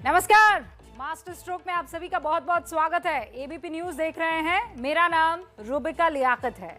नमस्कार, master stroke में आप सभी का बहुत बहुत स्वागत है। एबीपी न्यूज देख रहे हैं। मेरा नाम रुबिका लियाकत है।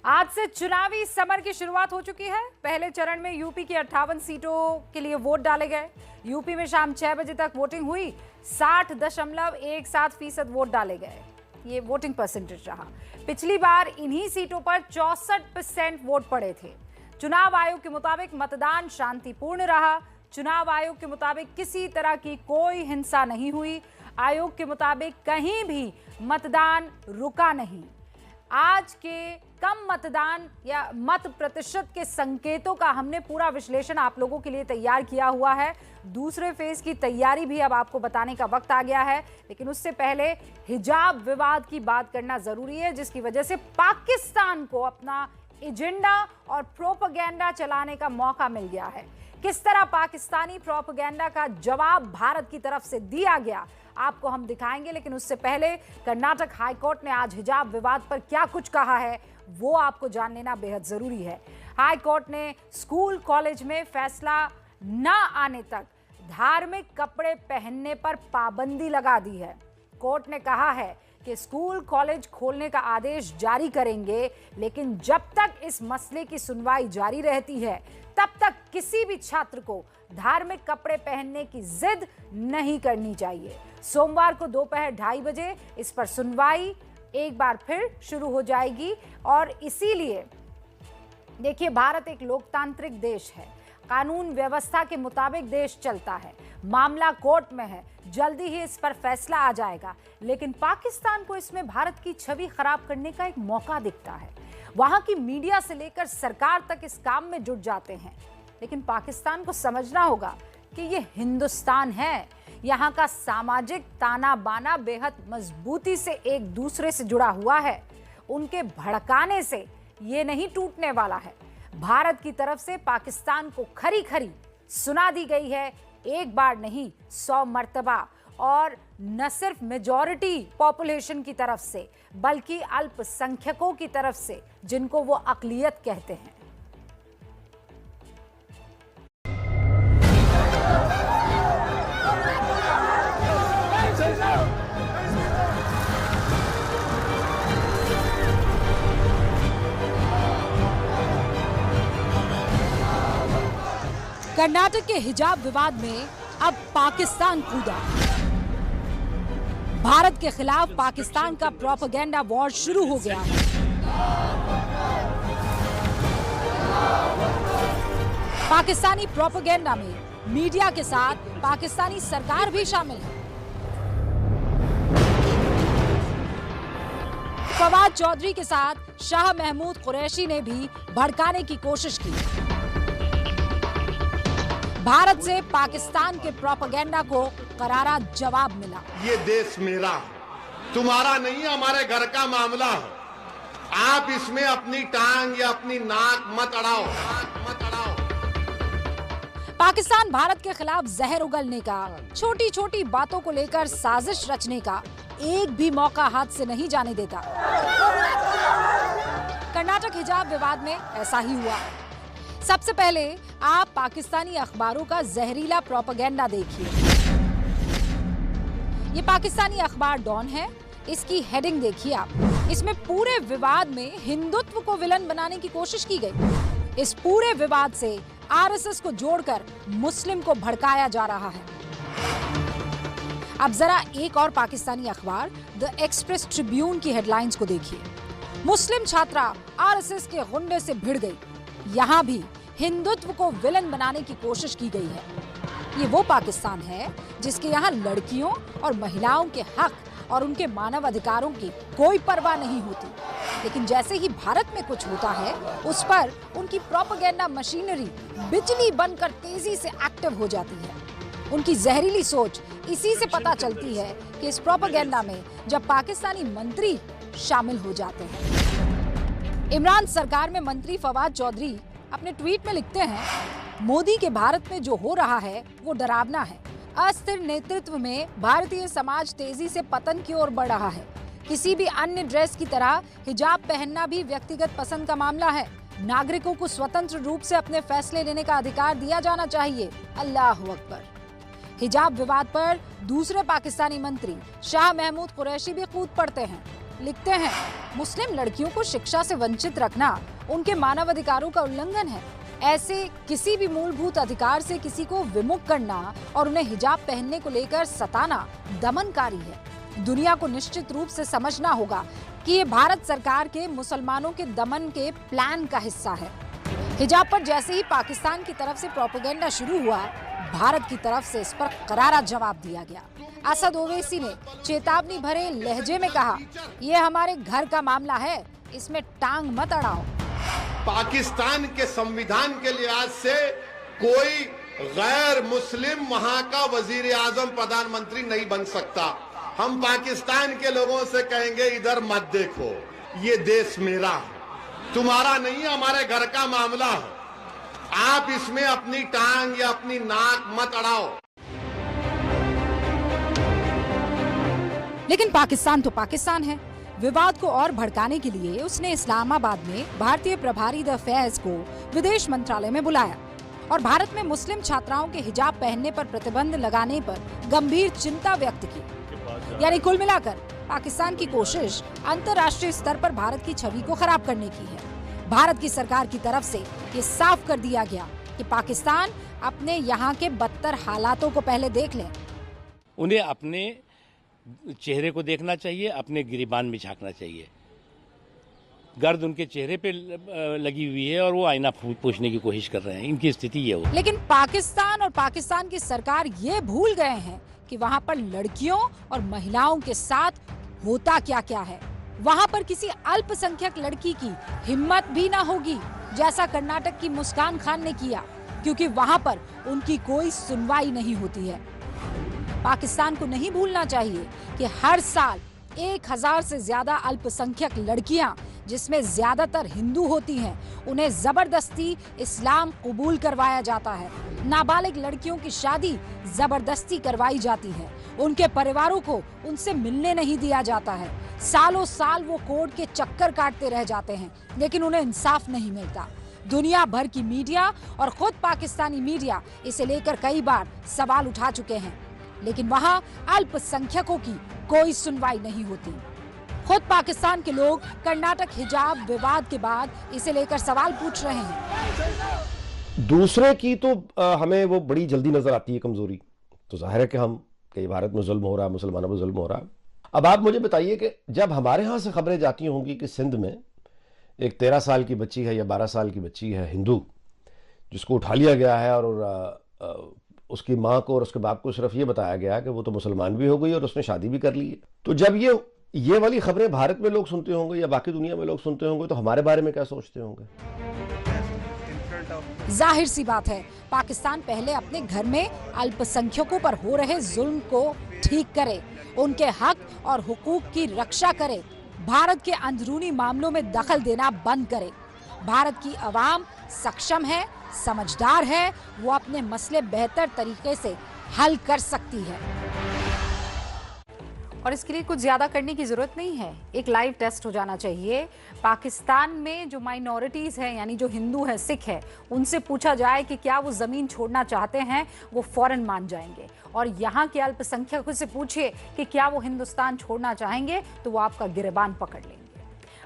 आज से चुनावी समर की शुरुआत हो चुकी है। पहले चरण में यूपी की 58 सीटों के लिए वोट डाले गए। यूपी में शाम 6 बजे तक वोटिंग हुई। 60.17% वोट डाले गए। ये वोटिंग परसेंटेज रहा। पिछली बार इन्हीं सीटों पर 64% वोट पड़े थे। चुनाव आयोग के मुताबिक मतदान शांतिपूर्ण रहा। चुनाव आयोग के मुताबिक किसी तरह की कोई हिंसा नहीं हुई। आयोग के मुताबिक कहीं भी मतदान रुका नहीं। आज के कम मतदान या मत प्रतिशत के संकेतों का हमने पूरा विश्लेषण आप लोगों के लिए तैयार किया हुआ है। दूसरे फेज की तैयारी भी अब आपको बताने का वक्त आ गया है, लेकिन उससे पहले हिजाब विवाद की बात करना जरूरी है, जिसकी वजह से पाकिस्तान को अपना एजेंडा और प्रोपेगेंडा चलाने का मौका मिल गया है। किस तरह पाकिस्तानी प्रोपेगेंडा का जवाब भारत की तरफ से दिया गया आपको हम दिखाएंगे, लेकिन उससे पहले कर्नाटक हाईकोर्ट ने आज हिजाब विवाद पर क्या कुछ कहा है वो आपको जान लेना बेहद जरूरी है। हाईकोर्ट ने स्कूल कॉलेज में फैसला न आने तक धार्मिक कपड़े पहनने पर पाबंदी लगा दी है। कोर्ट ने कहा है कि स्कूल कॉलेज खोलने का आदेश जारी करेंगे, लेकिन जब तक इस मसले की सुनवाई जारी रहती है तब तक किसी भी छात्र को धार्मिक कपड़े पहनने की जिद नहीं करनी चाहिए। सोमवार को दोपहर 2:30 बजे इस पर सुनवाई एक बार फिर शुरू हो जाएगी। और इसीलिए देखिए, भारत एक लोकतांत्रिक देश है। कानून व्यवस्था के मुताबिक देश चलता है। मामला कोर्ट में है, जल्दी ही इस पर फैसला आ जाएगा। लेकिन पाकिस्तान को इसमें भारत की छवि खराब करने का एक मौका दिखता है। वहां की मीडिया से लेकर सरकार तक इस काम में जुट जाते हैं। लेकिन पाकिस्तान को समझना होगा कि ये हिंदुस्तान है। यहाँ का सामाजिक ताना बाना बेहद मजबूती से एक दूसरे से जुड़ा हुआ है। उनके भड़काने से ये नहीं टूटने वाला है। भारत की तरफ से पाकिस्तान को खरी खरी सुना दी गई है, एक बार नहीं 100 मर्तबा। और न सिर्फ मेजॉरिटी पॉपुलेशन की तरफ से, बल्कि अल्पसंख्यकों की तरफ से, जिनको वो अकलियत कहते हैं। कर्नाटक के हिजाब विवाद में अब पाकिस्तान कूदा। भारत के खिलाफ पाकिस्तान का प्रोपेगेंडा वॉर शुरू हो गया है। पाकिस्तानी प्रोपेगेंडा में मीडिया के साथ पाकिस्तानी सरकार भी शामिल है। फवाद चौधरी के साथ शाह महमूद कुरैशी ने भी भड़काने की कोशिश की। भारत से पाकिस्तान के प्रोपेगेंडा को करारा जवाब मिला। ये देश मेरा, तुम्हारा नहीं, हमारे घर का मामला है। आप इसमें अपनी टांग या अपनी नाक मत अड़ाओ। पाकिस्तान भारत के खिलाफ जहर उगलने का, छोटी छोटी बातों को लेकर साजिश रचने का एक भी मौका हाथ से नहीं जाने देता। कर्नाटक हिजाब विवाद में ऐसा ही हुआ। सबसे पहले आप पाकिस्तानी अखबारों का जहरीला प्रोपेगेंडा देखिए। ये पाकिस्तानी अखबार डॉन है। इसकी हेडिंग देखिए आप। इसमें पूरे विवाद में हिंदुत्व को विलन बनाने की कोशिश की गई। इस पूरे विवाद से आरएसएस को जोड़कर मुस्लिम को भड़काया जा रहा है। अब जरा एक और पाकिस्तानी अखबार द एक्सप्रेस ट्रिब्यून की हेडलाइंस को देखिए। मुस्लिम छात्रा आरएसएस के गुंडे से भिड़ गई। यहाँ भी हिंदुत्व को विलन बनाने की कोशिश की गई है। ये वो पाकिस्तान है जिसके यहाँ लड़कियों और महिलाओं के हक और उनके मानव अधिकारों की कोई परवाह नहीं होती। लेकिन जैसे ही भारत में कुछ होता है, उस पर उनकी प्रोपेगेंडा मशीनरी बिजली बनकर तेजी से एक्टिव हो जाती है। उनकी जहरीली सोच इसी से पता चलती है कि इस प्रोपेगेंडा में जब पाकिस्तानी मंत्री शामिल हो जाते हैं। इमरान सरकार में मंत्री फवाद चौधरी अपने ट्वीट में लिखते हैं, मोदी के भारत में जो हो रहा है वो डरावना है। अस्थिर नेतृत्व में भारतीय समाज तेजी से पतन की ओर बढ़ रहा है। किसी भी अन्य ड्रेस की तरह हिजाब पहनना भी व्यक्तिगत पसंद का मामला है। नागरिकों को स्वतंत्र रूप से अपने फैसले लेने का अधिकार दिया जाना चाहिए। अल्लाह अकबर। हिजाब विवाद पर दूसरे पाकिस्तानी मंत्री शाह महमूद कुरैशी भी कूद पड़ते हैं। लिखते हैं, मुस्लिम लड़कियों को शिक्षा से वंचित रखना उनके मानवाधिकारों का उल्लंघन है। ऐसे किसी भी मूलभूत अधिकार से किसी को विमुख करना और उन्हें हिजाब पहनने को लेकर सताना दमनकारी है। दुनिया को निश्चित रूप से समझना होगा कि ये भारत सरकार के मुसलमानों के दमन के प्लान का हिस्सा है। हिजाब पर जैसे ही पाकिस्तान की तरफ से प्रोपेगेंडा शुरू हुआ, भारत की तरफ से इस पर करारा जवाब दिया गया। असद ओवैसी ने चेतावनी भरे लहजे में कहा, ये हमारे घर का मामला है, इसमें टांग मत अड़ाओ। पाकिस्तान के संविधान के लिहाज से कोई गैर मुस्लिम वहां का वजीर आजम प्रधानमंत्री नहीं बन सकता। हम पाकिस्तान के लोगों से कहेंगे, इधर मत देखो, ये देश मेरा है, तुम्हारा नहीं, हमारे घर का मामला है। आप इसमें अपनी टांग या अपनी नाक मत अड़ाओ। लेकिन पाकिस्तान तो पाकिस्तान है। विवाद को और भड़काने के लिए उसने इस्लामाबाद में भारतीय प्रभारी द फैज को विदेश मंत्रालय में बुलाया और भारत में मुस्लिम छात्राओं के हिजाब पहनने पर प्रतिबंध लगाने पर गंभीर चिंता व्यक्त की। यानी कुल मिलाकर पाकिस्तान की कोशिश अंतर्राष्ट्रीय स्तर पर भारत की छवि को खराब करने की है। भारत की सरकार की तरफ से ये साफ कर दिया गया कि पाकिस्तान अपने यहाँ के बदतर हालातों को पहले देख ले। उन्हें अपने चेहरे को देखना चाहिए, अपने गिरेबान में झांकना चाहिए। गर्द उनके चेहरे पे लगी हुई है और वो आईना पूछने की कोशिश कर रहे हैं। इनकी स्थिति ये हो। लेकिन पाकिस्तान और पाकिस्तान की सरकार ये भूल गए हैं कि वहाँ पर लड़कियों और महिलाओं के साथ होता क्या क्या है। वहाँ पर किसी अल्पसंख्यक लड़की की हिम्मत भी ना होगी, जैसा कर्नाटक की मुस्कान खान ने किया, क्योंकि वहाँ पर उनकी कोई सुनवाई नहीं होती है। पाकिस्तान को नहीं भूलना चाहिए कि हर साल 1000 से ज्यादा अल्पसंख्यक लड़कियां, जिसमें ज्यादातर हिंदू होती हैं, उन्हें जबरदस्ती इस्लाम कबूल करवाया जाता है। नाबालिग लड़कियों की शादी जबरदस्ती करवाई जाती है। उनके परिवारों को उनसे मिलने नहीं दिया जाता है। सालों साल वो कोर्ट के चक्कर काटते रह जाते हैं, लेकिन उन्हें इंसाफ नहीं मिलता। दुनिया भर की मीडिया और खुद पाकिस्तानी मीडिया इसे लेकर कई बार सवाल उठा चुके हैं, लेकिन वहाँ अल्पसंख्यकों की कोई सुनवाई नहीं होती। खुद पाकिस्तान के लोग कर्नाटक हिजाब विवाद के बाद इसे लेकर सवाल पूछ रहे हैं। दूसरे की तो हमें वो बड़ी जल्दी नजर आती है कमजोरी। तो जाहिर है कि हम कई भारत में जुल्म हो रहा है, मुसलमानों पर जुल्म हो रहा है। अब आप मुझे बताइए कि जब हमारे यहाँ से खबरें जाती होंगी कि सिंध में एक 13 साल की बच्ची है या 12 साल की बच्ची है हिंदू, जिसको उठा लिया गया है और उसकी माँ को और उसके बाप को सिर्फ ये बताया गया कि वो तो मुसलमान भी हो गई और उसने शादी भी कर ली है। तो जब ये वाली खबरें भारत में लोग सुनते होंगे या बाकी दुनिया में लोग सुनते होंगे, तो हमारे बारे में क्या सोचते होंगे? जाहिर सी बात है, पाकिस्तान पहले अपने घर में अल्पसंख्यकों पर हो रहे जुल्म को ठीक करे, उनके हक और हुकूक की रक्षा करे, भारत के अंदरूनी मामलों में दखल देना बंद करे। भारत की आवाम सक्षम है, समझदार है, वो अपने मसले बेहतर तरीके से हल कर सकती है और इसके लिए कुछ ज्यादा करने की जरूरत नहीं है। एक लाइव टेस्ट हो जाना चाहिए। पाकिस्तान में जो माइनॉरिटीज हैं, यानी जो हिंदू हैं, सिख हैं, उनसे पूछा जाए कि क्या वो जमीन छोड़ना चाहते हैं, वो फौरन मान जाएंगे। और यहाँ के अल्पसंख्यकों से पूछिए कि क्या वो हिंदुस्तान छोड़ना चाहेंगे, तो वो आपका गिरेबान पकड़ लेंगे।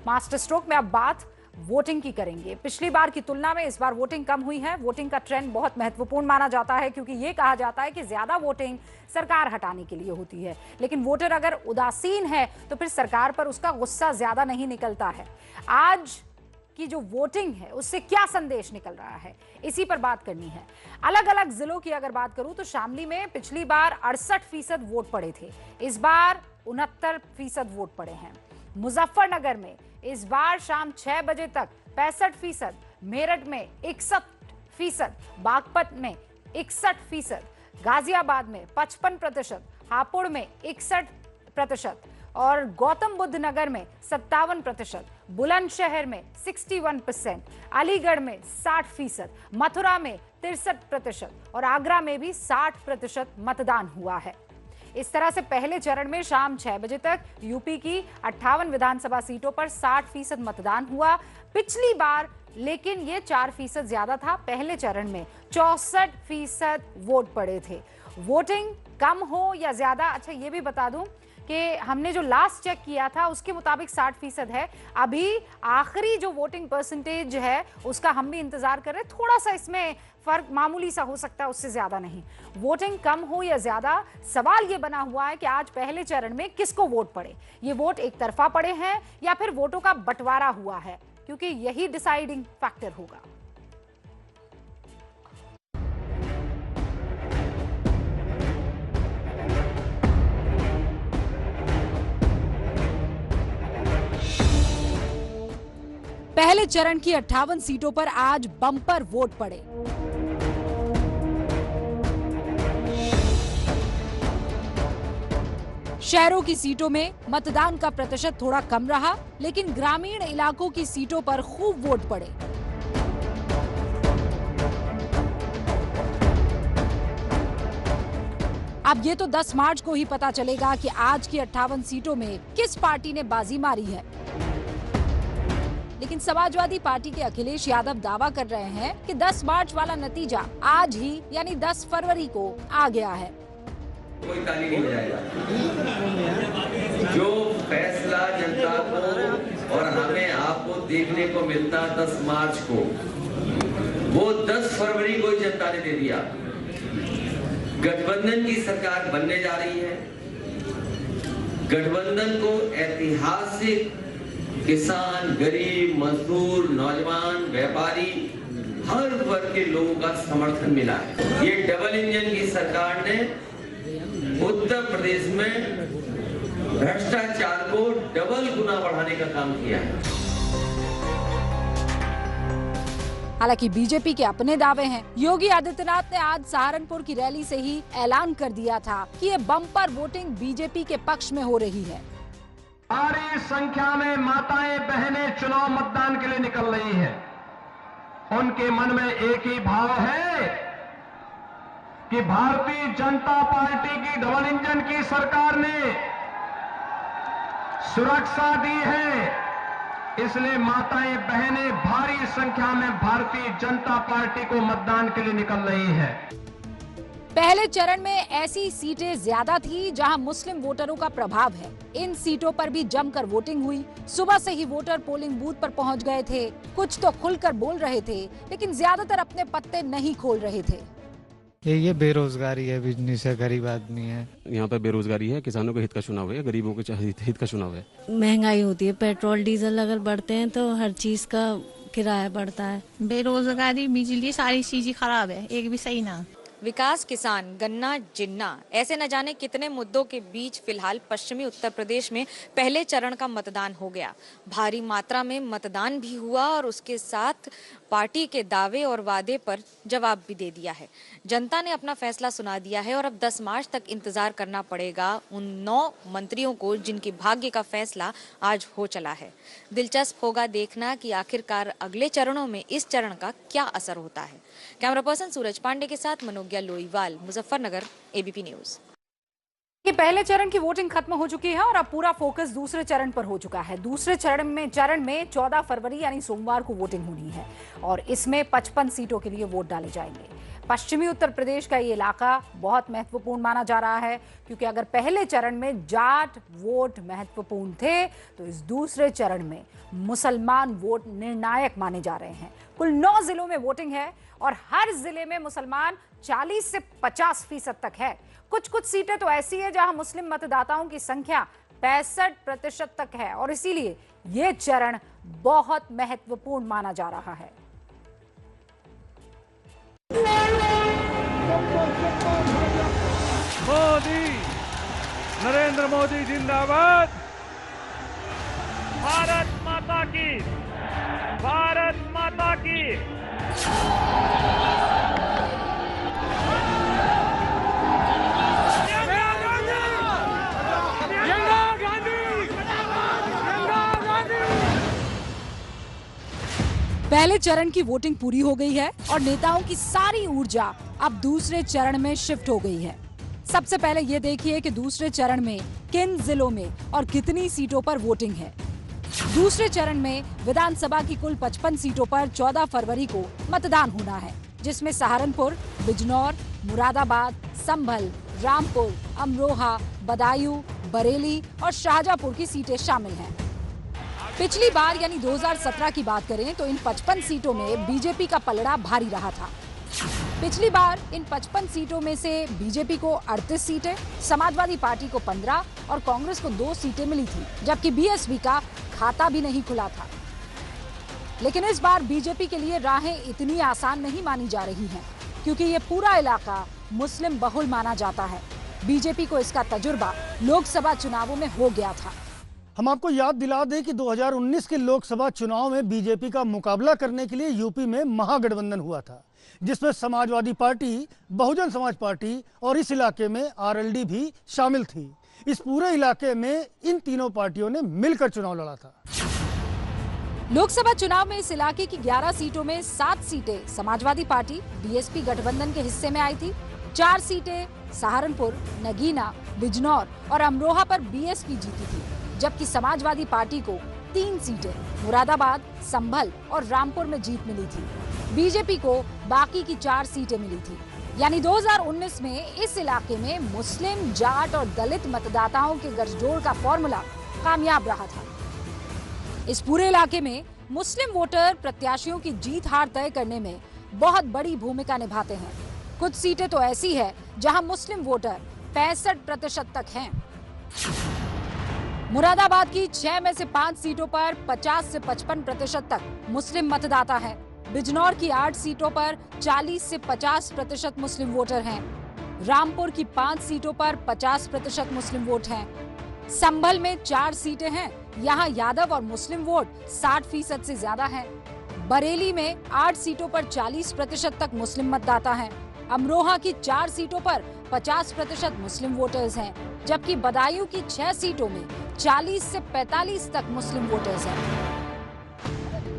मास्टर स्ट्रोक में अब बात वोटिंग की करेंगे। पिछली बार की तुलना में इस बार वोटिंग कम हुई है। वोटिंग का ट्रेंड बहुत महत्वपूर्ण माना जाता है, क्योंकि ये कहा जाता है कि ज्यादा वोटिंग सरकार हटाने के लिए होती है, लेकिन वोटर अगर उदासीन है तो फिर सरकार पर उसका गुस्सा ज्यादा नहीं निकलता है। आज की जो वोटिंग है उससे क्या संदेश निकल रहा है, इसी पर बात करनी है। अलग अलग जिलों की अगर बात करूं तो शामली में पिछली बार 68% वोट पड़े थे, इस बार 69% वोट पड़े हैं। मुजफ्फरनगर में इस बार शाम 6 बजे तक 65%, मेरठ में 61%, बागपत में 61%, गाजियाबाद में 55%, हापुड़ में 61% और गौतम बुद्ध नगर में 57%, बुलंदशहर में 61%, अलीगढ़ में 60%, मथुरा में 63% और आगरा में भी 60% मतदान हुआ है। इस तरह से पहले चरण में शाम 6 बजे तक यूपी की 58 विधानसभा सीटों पर 60% मतदान हुआ। पिछली बार लेकिन ये 4% ज्यादा था। पहले चरण में 64% वोट पड़े थे। वोटिंग कम हो या ज्यादा, अच्छा ये भी बता दूं कि हमने जो लास्ट चेक किया था उसके मुताबिक 60% है। अभी आखिरी जो वोटिंग परसेंटेज है उसका हम भी इंतजार कर रहे हैं। थोड़ा सा इसमें फर्क मामूली सा हो सकता है, उससे ज्यादा नहीं। वोटिंग कम हो या ज्यादा, सवाल ये बना हुआ है कि आज पहले चरण में किसको वोट पड़े। ये वोट एक तरफा पड़े हैं या फिर वोटों का बंटवारा हुआ है, क्योंकि यही डिसाइडिंग फैक्टर होगा। पहले चरण की 58 सीटों पर आज बम्पर वोट पड़े। शहरों की सीटों में मतदान का प्रतिशत थोड़ा कम रहा, लेकिन ग्रामीण इलाकों की सीटों पर खूब वोट पड़े। अब ये तो 10 मार्च को ही पता चलेगा कि आज की 58 सीटों में किस पार्टी ने बाजी मारी है। लेकिन समाजवादी पार्टी के अखिलेश यादव दावा कर रहे हैं कि 10 मार्च वाला नतीजा आज ही यानी 10 फरवरी को आ गया है। कोई ताली नहीं बजाएगा। जो फैसला जनता को और हमें आपको देखने को मिलता 10 मार्च को, वो 10 फरवरी को जनता ने दे दिया। गठबंधन की सरकार बनने जा रही है। गठबंधन को ऐतिहासिक किसान, गरीब, मजदूर, नौजवान, व्यापारी, हर वर्ग के लोगों का समर्थन मिला है। ये डबल इंजन की सरकार ने उत्तर प्रदेश में भ्रष्टाचार को डबल गुना बढ़ाने का काम किया है। हालांकि बीजेपी के अपने दावे हैं। योगी आदित्यनाथ ने आज सहारनपुर की रैली से ही ऐलान कर दिया था कि ये बम्पर वोटिंग बीजेपी के पक्ष में हो रही है। भारी संख्या में माताएं बहनें चुनाव मतदान के लिए निकल रही हैं। उनके मन में एक ही भाव है कि भारतीय जनता पार्टी की डबल इंजन की सरकार ने सुरक्षा दी है, इसलिए माताएं बहनें भारी संख्या में भारतीय जनता पार्टी को मतदान के लिए निकल रही है। पहले चरण में ऐसी सीटें ज्यादा थी जहां मुस्लिम वोटरों का प्रभाव है। इन सीटों पर भी जमकर वोटिंग हुई। सुबह से ही वोटर पोलिंग बूथ पर पहुंच गए थे। कुछ तो खुलकर बोल रहे थे, लेकिन ज्यादातर अपने पत्ते नहीं खोल रहे थे। ये बेरोजगारी है, बिजनेस है, गरीब आदमी है। यहाँ पर बेरोजगारी है, किसानों के हित का चुनाव है, गरीबों के हित का चुनाव है। महंगाई होती है, पेट्रोल डीजल अगर बढ़ते हैं तो हर चीज का किराया बढ़ता है। बेरोजगारी, बिजली, सारी चीजें खराब है, एक भी सही ना। विकास, किसान, गन्ना, जिन्ना, ऐसे न जाने कितने मुद्दों के बीच फिलहाल पश्चिमी उत्तर प्रदेश में पहले चरण का मतदान हो गया। भारी मात्रा में मतदान भी हुआ और उसके साथ पार्टी के दावे और वादे पर जवाब भी दे दिया है। जनता ने अपना फैसला सुना दिया है और अब 10 मार्च तक इंतजार करना पड़ेगा उन 9 मंत्रियों को जिनके भाग्य का फैसला आज हो चला है। दिलचस्प होगा देखना कि आखिरकार अगले चरणों में इस चरण का क्या असर होता है। कैमरा पर्सन सूरज पांडे के साथ मनोज्ञा लोईवाल, मुजफ्फरनगर, एबीपी न्यूज। ये पहले चरण की वोटिंग खत्म हो चुकी है और अब पूरा फोकस दूसरे चरण पर हो चुका है। दूसरे चरण में 14 फरवरी यानी सोमवार को वोटिंग होनी है और इसमें 55 सीटों के लिए वोट डाले जाएंगे। पश्चिमी उत्तर प्रदेश का ये इलाका बहुत महत्वपूर्ण माना जा रहा है, क्योंकि अगर पहले चरण में जाट वोट महत्वपूर्ण थे तो इस दूसरे चरण में मुसलमान वोट निर्णायक माने जा रहे हैं। कुल 9 जिलों में वोटिंग है और हर जिले में मुसलमान 40 से 50% तक है। कुछ सीटें तो ऐसी है जहां मुस्लिम मतदाताओं की संख्या 65% तक है और इसीलिए यह चरण बहुत महत्वपूर्ण माना जा रहा है। मोदी, नरेंद्र मोदी जिंदाबाद। भारत माता की, भारत माता की। पहले चरण की वोटिंग पूरी हो गई है और नेताओं की सारी ऊर्जा अब दूसरे चरण में शिफ्ट हो गई है। सबसे पहले ये देखिए कि दूसरे चरण में किन जिलों में और कितनी सीटों पर वोटिंग है। दूसरे चरण में विधानसभा की कुल 55 सीटों पर 14 फरवरी को मतदान होना है, जिसमें सहारनपुर, बिजनौर, मुरादाबाद, संभल, रामपुर, अमरोहा, बदायूं, बरेली और शाहजहांपुर की सीटें शामिल हैं। पिछली बार यानी 2017 की बात करें तो इन 55 सीटों में बीजेपी का पलड़ा भारी रहा था। पिछली बार इन 55 सीटों में से बीजेपी को 38 सीटें, समाजवादी पार्टी को 15 और कांग्रेस को 2 सीटें मिली थी, जबकि बीएसपी का खाता भी नहीं खुला था। लेकिन इस बार बीजेपी के लिए राहें इतनी आसान नहीं मानी जा रही हैं, क्योंकि ये पूरा इलाका मुस्लिम बहुल माना जाता है। बीजेपी को इसका तजुर्बा लोकसभा चुनावों में हो गया था। हम आपको याद दिला दें कि 2019 के लोकसभा चुनाव में बीजेपी का मुकाबला करने के लिए यूपी में महागठबंधन हुआ था, जिसमें समाजवादी पार्टी, बहुजन समाज पार्टी और इस इलाके में आरएलडी भी शामिल थी। इस पूरे इलाके में इन तीनों पार्टियों ने मिलकर चुनाव लड़ा था। लोकसभा चुनाव में इस इलाके की 11 सीटों में 7 सीटें समाजवादी पार्टी बीएसपी गठबंधन के हिस्से में आई थी। 4 सीटें सहारनपुर, नगीना, बिजनौर और अमरोहा पर बीएसपी जीती थी, जबकि समाजवादी पार्टी को 3 सीटें मुरादाबाद, संभल और रामपुर में जीत मिली थी। बीजेपी को बाकी की 4 सीटें मिली थी। यानी 2019 में इस इलाके में मुस्लिम, जाट और दलित मतदाताओं के गठजोड़ का फॉर्मूला कामयाब रहा था। इस पूरे इलाके में मुस्लिम वोटर प्रत्याशियों की जीत हार तय करने में बहुत बड़ी भूमिका निभाते हैं। कुछ सीटें तो ऐसी है जहां मुस्लिम वोटर 65% तक हैं। मुरादाबाद की 6 में से 5 सीटों पर 50 से 55% तक मुस्लिम मतदाता हैं। बिजनौर की 8 सीटों पर 40 से 50% मुस्लिम वोटर हैं। रामपुर की 5 सीटों पर 50% मुस्लिम वोट हैं। संभल में 4 सीटें हैं, यहाँ यादव और मुस्लिम वोट 60% से ज्यादा हैं। बरेली में 8 सीटों पर 40% तक मुस्लिम मतदाता हैं। अमरोहा की 4 सीटों पर 50% मुस्लिम वोटर्स हैं, जबकि बदायूं की 6 सीटों में 40 से 45 तक मुस्लिम वोटर्स हैं।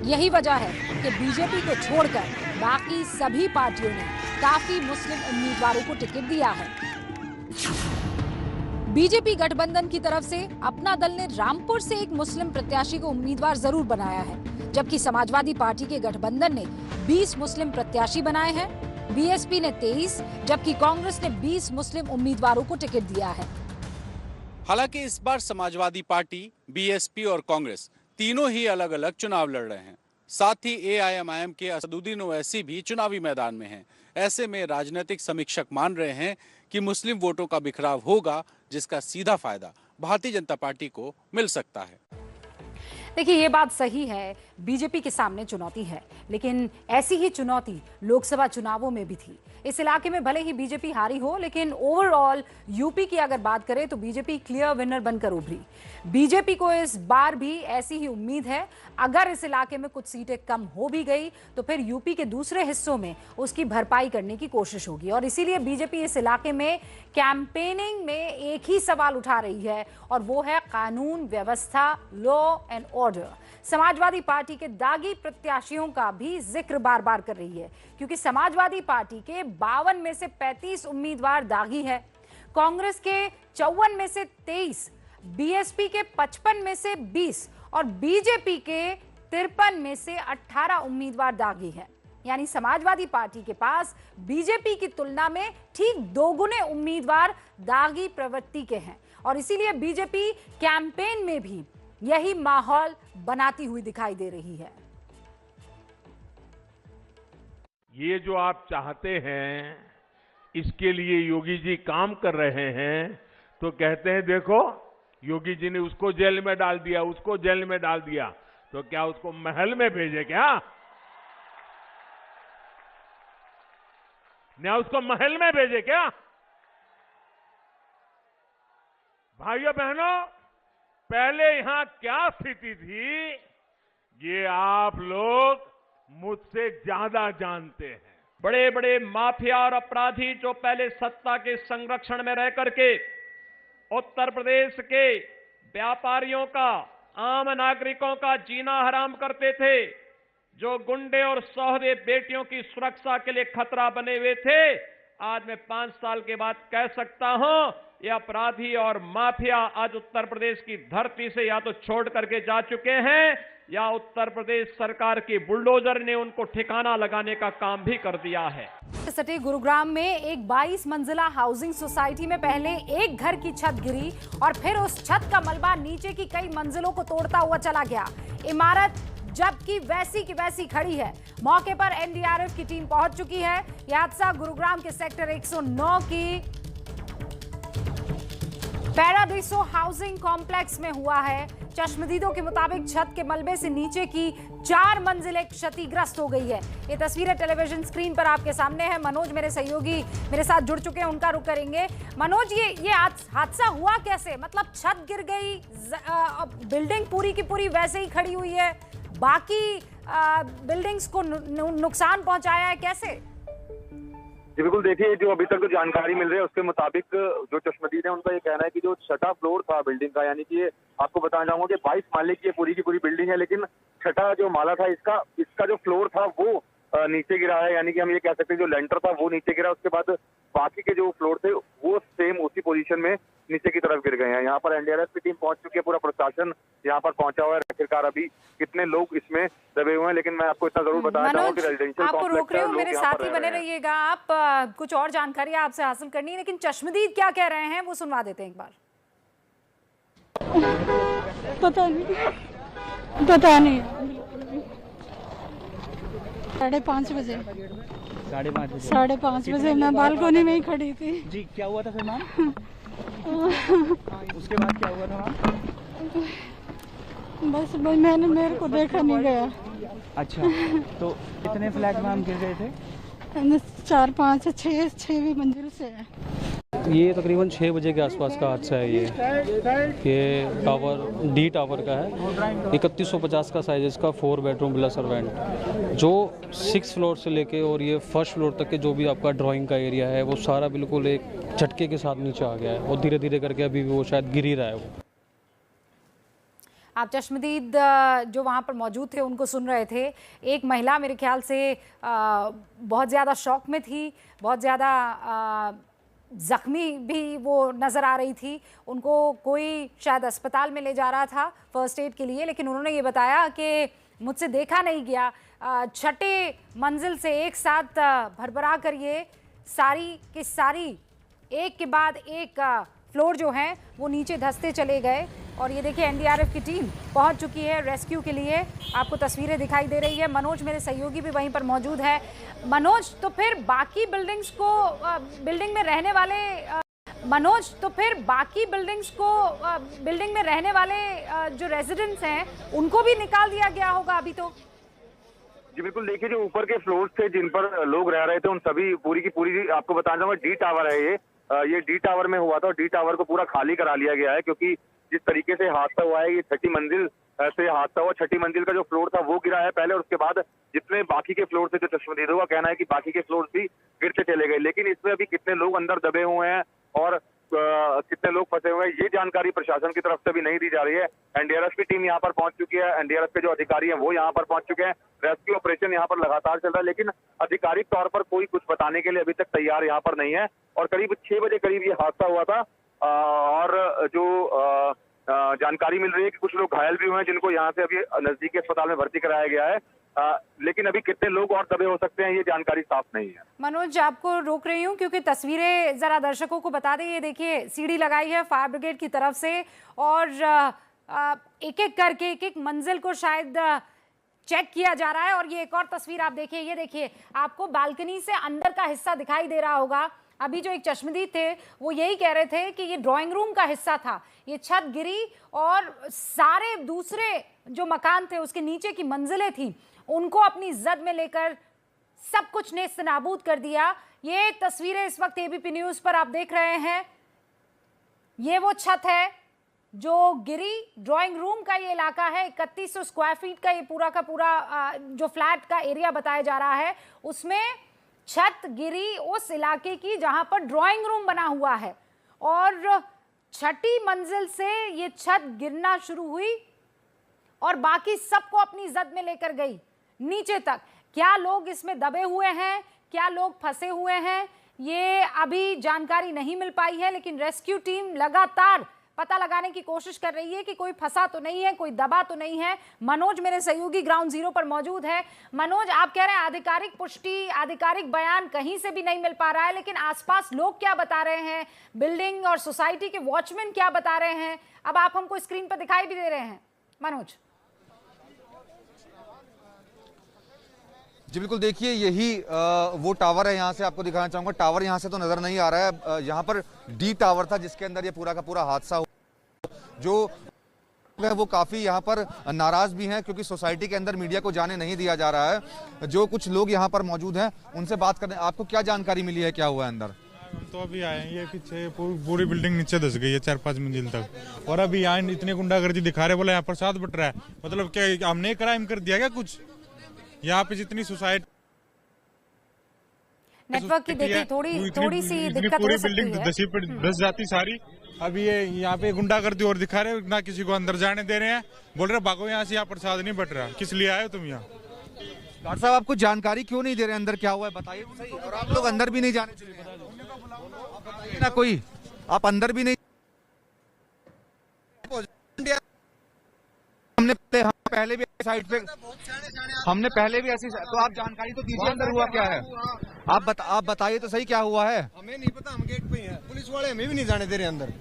यही वजह है कि बीजेपी को छोड़कर बाकी सभी पार्टियों ने काफी मुस्लिम उम्मीदवारों को टिकट दिया है। बीजेपी गठबंधन की तरफ से अपना दल ने रामपुर से एक मुस्लिम प्रत्याशी को उम्मीदवार जरूर बनाया है, जबकि समाजवादी पार्टी के गठबंधन ने 20 मुस्लिम प्रत्याशी बनाए हैं। बीएसपी ने 23, जबकि कांग्रेस ने 20 मुस्लिम उम्मीदवारों को टिकट दिया है। हालांकि इस बार समाजवादी पार्टी, बीएसपी और कांग्रेस तीनों ही अलग अलग चुनाव लड़ रहे हैं। साथ ही एआईएमआईएम के असदुद्दीन ओवैसी भी चुनावी मैदान में हैं। ऐसे में राजनीतिक समीक्षक मान रहे हैं कि मुस्लिम वोटों का बिखराव होगा, जिसका सीधा फायदा भारतीय जनता पार्टी को मिल सकता है। देखिए, ये बात सही है, बीजेपी के सामने चुनौती है, लेकिन ऐसी ही चुनौती लोकसभा चुनावों में भी थी। इस इलाके में भले ही बीजेपी हारी हो, लेकिन ओवरऑल यूपी की अगर बात करें तो बीजेपी क्लियर विनर बनकर उभरी। बीजेपी को इस बार भी ऐसी ही उम्मीद है। अगर इस इलाके में कुछ सीटें कम हो भी गई तो फिर यूपी के दूसरे हिस्सों में उसकी भरपाई करने की कोशिश होगी, और इसीलिए बीजेपी इस इलाके में कैंपेनिंग में एक ही सवाल उठा रही है, और वो है कानून व्यवस्था, law and order. Samajwadi party के दागी प्रत्याशियों का भी जिक्र बार बार कर रही है, क्योंकि समाजवादी पार्टी के 52 में से 35 उम्मीदवार दागी है, कांग्रेस के 54 में से 23, बीएसपी के 55 में से 20 और बीजेपी के 53 में से 18 उम्मीदवार दागी हैं। यानी समाजवादी पार्टी के पास बीजेपी की तुलना में ठीक 2 गुने उम्मीदवार दागी प्रवृत्ति के हैं, और इसीलिए बीजेपी कैंपेन में भी यही माहौल बनाती हुई दिखाई दे रही है। ये जो आप चाहते हैं, इसके लिए योगी जी काम कर रहे हैं, तो कहते हैं देखो योगी जी ने उसको जेल में डाल दिया, उसको जेल में डाल दिया, तो क्या उसको महल में भेजे क्या? क्या उसको महल में भेजे क्या? भाइयों बहनों, पहले यहां क्या स्थिति थी, ये आप लोग मुझसे ज्यादा जानते हैं। बड़े बड़े माफिया और अपराधी जो पहले सत्ता के संरक्षण में रह करके उत्तर प्रदेश के व्यापारियों का, आम नागरिकों का जीना हराम करते थे, जो गुंडे और सौदे बेटियों की सुरक्षा के लिए खतरा बने हुए थे, आज मैं 5 साल के बाद कह सकता हूं ये अपराधी और माफिया आज उत्तर प्रदेश की धरती से या तो छोड़ करके जा चुके हैं या उत्तर प्रदेश सरकार की बुलडोजर ने उनको ठिकाना लगाने का काम भी कर दिया है। सटे गुरुग्राम में एक 22 मंजिला हाउसिंग सोसाइटी में पहले एक घर की छत गिरी और फिर उस छत का मलबा नीचे की कई मंजिलों को तोड़ता हुआ चला गया। इमारत जबकि वैसी की वैसी खड़ी है। मौके पर एनडीआरएफ की टीम पहुंच चुकी है। यह हादसा गुरुग्राम के सेक्टर 109 की पैराडीसो हाउसिंग कॉम्प्लेक्स में हुआ है। चश्मदीदों के मुताबिक छत के मलबे से नीचे की 4 मंजिलें क्षतिग्रस्त हो गई है। ये तस्वीरें टेलीविजन स्क्रीन पर आपके सामने है। मनोज मेरे सहयोगी मेरे साथ जुड़ चुके हैं, उनका रुख करेंगे। मनोज, ये हादसा हुआ कैसे? मतलब छत गिर गई, बिल्डिंग पूरी की पूरी वैसे ही खड़ी हुई है, बाकी बिल्डिंग्स को नुकसान पहुंचाया है, कैसे? जी बिल्कुल, देखिए जो अभी तक जो जानकारी मिल रही है उसके मुताबिक जो चश्मदीद है उनका ये कहना है कि जो छठा फ्लोर था बिल्डिंग का, यानी कि ये आपको बताना चाहूंगा कि 22 माले की पूरी बिल्डिंग है, लेकिन छठा जो माला था इसका जो फ्लोर था वो नीचे गिरा है। यानी कि हम ये कह सकते हैं जो लेंटर था वो नीचे गिरा, उसके बाद बाकी के जो फ्लोर थे वो सेम उसी पोजीशन में नीचे की तरफ गिर गए हैं। यहाँ पर एनडीआरएफ की टीम पहुंच चुकी है, पूरा प्रशासन यहाँ पर पहुंचा हुआ है। आखिरकार अभी कितने लोग इसमें दबे हुए हैं, लेकिन मैं आपको इतना जरूर बताना चाहूंगा कि रेजिडेंशियल आपको रोक रही हूँ, कॉम्प्लेक्स मेरे साथ ही बने रहिएगा आप। कुछ और जानकारी आपसे हासिल करनी है, लेकिन चश्मदीद क्या कह रहे हैं वो सुनवा देते हैं एक बार। पता नहीं 5:30 बजे 5:30 बजे मैं बालकोनी में ही खड़ी थी। जी, क्या हुआ था फिर मैम? उसके बाद क्या हुआ था मैम? बस मेरे को देखा नहीं गया। अच्छा, तो कितने फ्लैट मैम गिर गए थे? 4, 5, 6 भी मंजिल से है। ये तकरीबन 6 बजे के आसपास का हादसा है। ये टावर डी टावर का है। 3150 का साइज इसका, 4 बेडरूम विला सर्वेंट, जो 6 फ्लोर से लेके और ये फर्स्ट फ्लोर तक के जो भी आपका ड्राइंग का एरिया है वो सारा बिल्कुल एक झटके के साथ नीचे आ गया है और धीरे धीरे करके अभी भी वो शायद गिर ही रहा है। वो आप चश्मदीद जो वहाँ पर मौजूद थे उनको सुन रहे थे। एक महिला मेरे ख्याल से बहुत ज़्यादा शॉक में थी, बहुत ज़्यादा ज़ख्मी भी वो नज़र आ रही थी। उनको कोई शायद अस्पताल में ले जा रहा था फर्स्ट एड के लिए, लेकिन उन्होंने ये बताया कि मुझसे देखा नहीं गया। छठे मंजिल से एक साथ भरभरा कर ये सारी की सारी एक के बाद एक फ्लोर जो हैं वो नीचे धंसते चले गए। और ये देखिए एनडीआरएफ की टीम पहुंच चुकी है रेस्क्यू के लिए। आपको तस्वीरें दिखाई दे रही है। मनोज मेरे सहयोगी भी वहीं पर मौजूद है। मनोज, तो फिर बाकी बिल्डिंग्स को बिल्डिंग में रहने वाले बिल्डिंग में रहने वाले जो रेजिडेंट्स हैं उनको भी निकाल दिया गया होगा अभी तो? जी बिल्कुल, देखिए जो ऊपर के फ्लोर्स थे जिन पर लोग रह रहे थे उन सभी पूरी की पूरी, आपको बताना चाहूंगा डी टावर है ये डी टावर में हुआ था और डी टावर को पूरा खाली करा लिया गया है, क्योंकि जिस तरीके से हादसा हुआ है ये 6ठी मंजिल से हादसा हुआ। 6ठी मंजिल का जो फ्लोर था वो गिरा है पहले, और उसके बाद जितने बाकी के फ्लोर थे जो चश्मदीदों का कहना है कि बाकी के फ्लोर भी गिरते चले गए। लेकिन इसमें अभी कितने लोग अंदर दबे हुए हैं और कितने लोग फंसे हुए हैं ये जानकारी प्रशासन की तरफ से भी नहीं दी जा रही है। एनडीआरएफ की टीम यहाँ पर पहुंच चुकी है, एनडीआरएफ के जो अधिकारी हैं वो यहाँ पर पहुंच चुके हैं। रेस्क्यू ऑपरेशन यहाँ पर लगातार चल रहा है, लेकिन आधिकारिक तौर पर कोई कुछ बताने के लिए अभी तक तैयार यहाँ पर नहीं है। और करीब 6 बजे करीब ये हादसा हुआ था और जो जानकारी मिल रही है कि कुछ लोग घायल भी हुए हैं जिनको यहाँ से अभी नजदीकी अस्पताल में भर्ती कराया गया है। लेकिन अभी कितने लोग और दबे हो सकते हैं ये जानकारी साफ नहीं है। मनोज, आपको रोक रही हूँ क्योंकि तस्वीरें जरा दर्शकों को बता दें। ये देखिए सीढ़ी लगाई है फायर ब्रिगेड की तरफ से और एक एक करके एक एक मंजिल को शायद चेक किया जा रहा है। और ये एक और तस्वीर आप देखिए, ये देखिए आपको बालकनी से अंदर का हिस्सा दिखाई दे रहा होगा। अभी जो एक चश्मदीद थे वो यही कह रहे थे कि ये ड्राइंग रूम का हिस्सा था, ये छत गिरी और सारे दूसरे जो मकान थे उसके नीचे की मंजिलें थी उनको अपनी जद में लेकर सब कुछ नेस्त नाबूद कर दिया। ये तस्वीरें इस वक्त एबीपी न्यूज पर आप देख रहे हैं। ये वो छत है जो गिरी, ड्राइंग रूम का ये इलाका है। 3100 स्क्वायर फीट का ये पूरा का पूरा जो फ्लैट का एरिया बताया जा रहा है उसमें छत गिरी उस इलाके की जहां पर ड्राइंग रूम बना हुआ है। और 6ठी मंजिल से ये छत गिरना शुरू हुई और बाकी सबको अपनी जद में लेकर गई नीचे तक। क्या लोग इसमें दबे हुए हैं, क्या लोग फंसे हुए हैं, ये अभी जानकारी नहीं मिल पाई है, लेकिन रेस्क्यू टीम लगातार पता लगाने की कोशिश कर रही है कि कोई फंसा तो नहीं है, कोई दबा तो नहीं है। मनोज मेरे सहयोगी ग्राउंड जीरो पर मौजूद है। मनोज, आप कह रहे हैं आधिकारिक पुष्टि, आधिकारिक बयान कहीं से भी नहीं मिल पा रहा है, लेकिन आसपास लोग क्या बता रहे हैं, बिल्डिंग और सोसाइटी के वॉचमैन क्या बता रहे हैं, अब आप हमको स्क्रीन पर दिखाई भी दे रहे हैं मनोज। जी बिल्कुल, देखिए यही वो टावर है, यहाँ से आपको दिखाना चाहूंगा। टावर यहाँ से तो नजर नहीं आ रहा है, यहाँ पर डी टावर था जिसके अंदर ये पूरा का पूरा हादसा हुआ। जो वो काफी यहाँ पर नाराज भी हैं क्योंकि सोसाइटी के अंदर मीडिया को जाने नहीं दिया जा रहा है। जो कुछ लोग यहाँ पर मौजूद हैं उनसे बात करने, आपको क्या जानकारी मिली है, क्या हुआ है अंदर? हम तो अभी आए हैं, ये पीछे पूरी बिल्डिंग नीचे धस गई है 4-5 मंजिल तक, और अभी यहाँ इतने गुंडागर्दी दिखा रहे, बोला यहाँ प्रसाद बट रहा है। मतलब क्या हमने क्राइम कर दिया क्या कुछ? यहाँ पे जितनी सोसाइटी नेटवर्क की देखिए थोड़ी सी दिक्कत हो सकती है। धस जाती सारी। अभी ये यहाँ पे गुंडागर्दी और दिखा रहे, ना किसी को अंदर जाने दे रहे हैं, बोल रहे भागो यहाँ से, यहाँ प्रसाद नहीं बट रहा। किस लिए आए हो तुम यहाँ? डॉक्टर साहब आपको जानकारी क्यों नहीं दे रहे अंदर क्या हुआ है, बताइए तो सही। और आप लोग अंदर भी नहीं जाने चाहिए ना, कोई आप अंदर भी नहीं। पहले भी साइड पे हमने पहले भी ऐसी, तो आप जानकारी तो दीजिए अंदर हुआ क्या है। आप बताइए तो सही क्या हुआ है। हमें नहीं पता, हम गेट पे ही हैं, पुलिस वाले हमें भी नहीं जाने दे रहे अंदर।